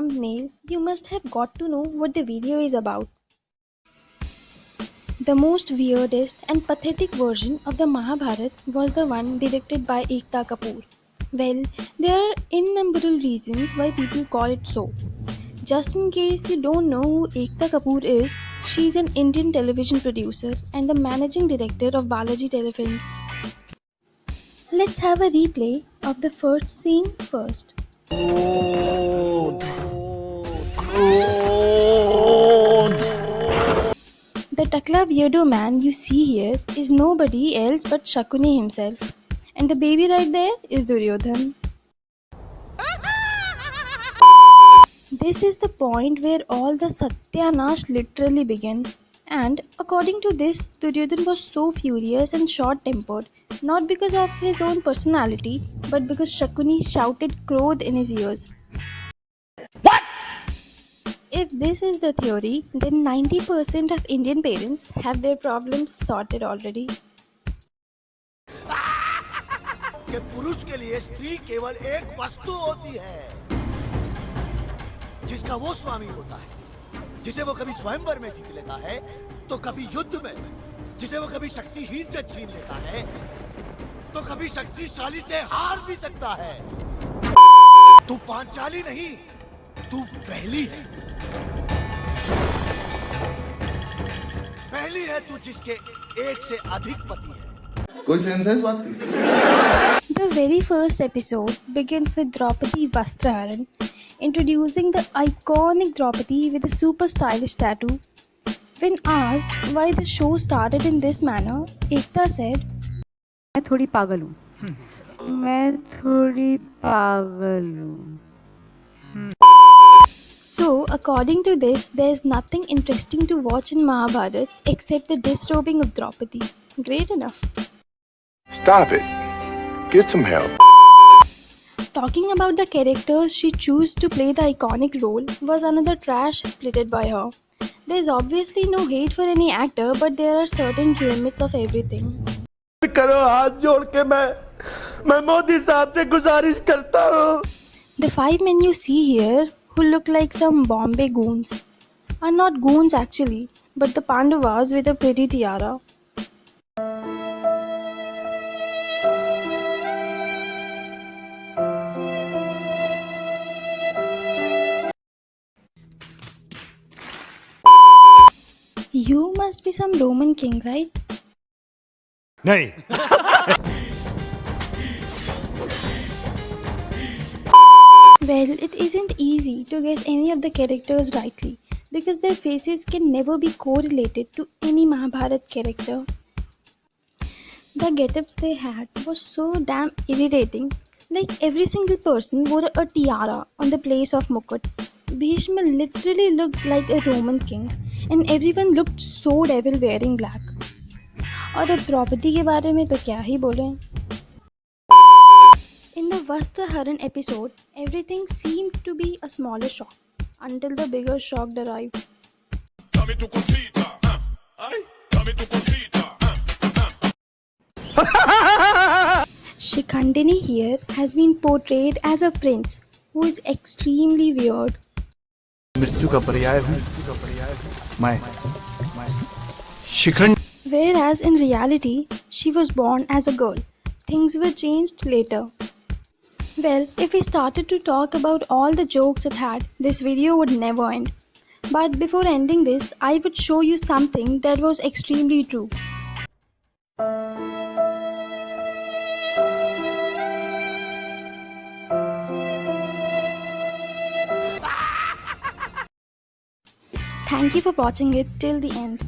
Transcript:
thumbnail, you must have got to know what the video is about. The most weirdest and pathetic version of the Mahabharata was the one directed by Ekta Kapoor. Well, there are innumerable reasons why people call it so. Just in case you don't know who Ekta Kapoor is, she is an Indian television producer and the managing director of Balaji Telefilms. Let's have a replay of the first scene first. The Takla weirdo man you see here is nobody else but Shakuni himself. And the baby right there is Duryodhan. This is the point where all the Satyanash literally began. And according to this, Duryodhan was so furious and short-tempered, not because of his own personality, but because Shakuni shouted Krodh in his ears. What? If this is the theory, then 90% of Indian parents have their problems sorted already. कि पुरुष के लिए स्त्री केवल एक वस्तु होती है जिसका वो स्वामी होता है, जिसे वो कभी स्वयंवर में जीत लेता है तो कभी युद्ध में, जिसे वो कभी शक्तिहीन से छीन लेता है तो कभी शक्तिशाली से हार भी सकता है। तू पांचाली नहीं, तू पहली है। पहली है तू जिसके एक से अधिक पति है। कोई सेंस है इस बात की? The very first episode begins with Draupadi Vastraharan introducing the iconic Draupadi with a super stylish tattoo. When asked why the show started in this manner, Ekta said, मैं थोड़ी पागल हूँ। So, according to this, there is nothing interesting to watch in Mahabharata except the disrobing of Draupadi. Great enough. Stop it. Get some help. Talking about the characters she chose to play the iconic role was another trash splitted by her. There is obviously no hate for any actor, but there are certain limits of everything. करो हाथ जोड़ के मैं मोदी साहब से गुजारिश करता हूँ। The 5 men you see here, who look like some Bombay goons, are not goons actually, but the Pandavas with a pretty tiara. You must be some Roman king, right? नहीं। Well, it isn't easy to guess any of the characters rightly because their faces can never be correlated to any Mahabharata character. The get-ups they had was so damn irritating, like every single person wore a tiara on the place of Mukut. Bhishma literally looked like a Roman king and everyone looked so devil wearing black. और अब द्रौपदी के बारे में तो क्या ही बोलें. In the Vastraharan episode, everything seemed to be a smaller shock until the bigger shock arrived. Shikhandini here has been portrayed as a prince who is extremely weird. मृत्यु का पर्याय हूँ मैं शिखंड। Whereas in reality, she was born as a girl. Things were changed later. Well, if we started to talk about all the jokes it had, this video would never end. But before ending this, I would show you something that was extremely true. Thank you for watching it till the end.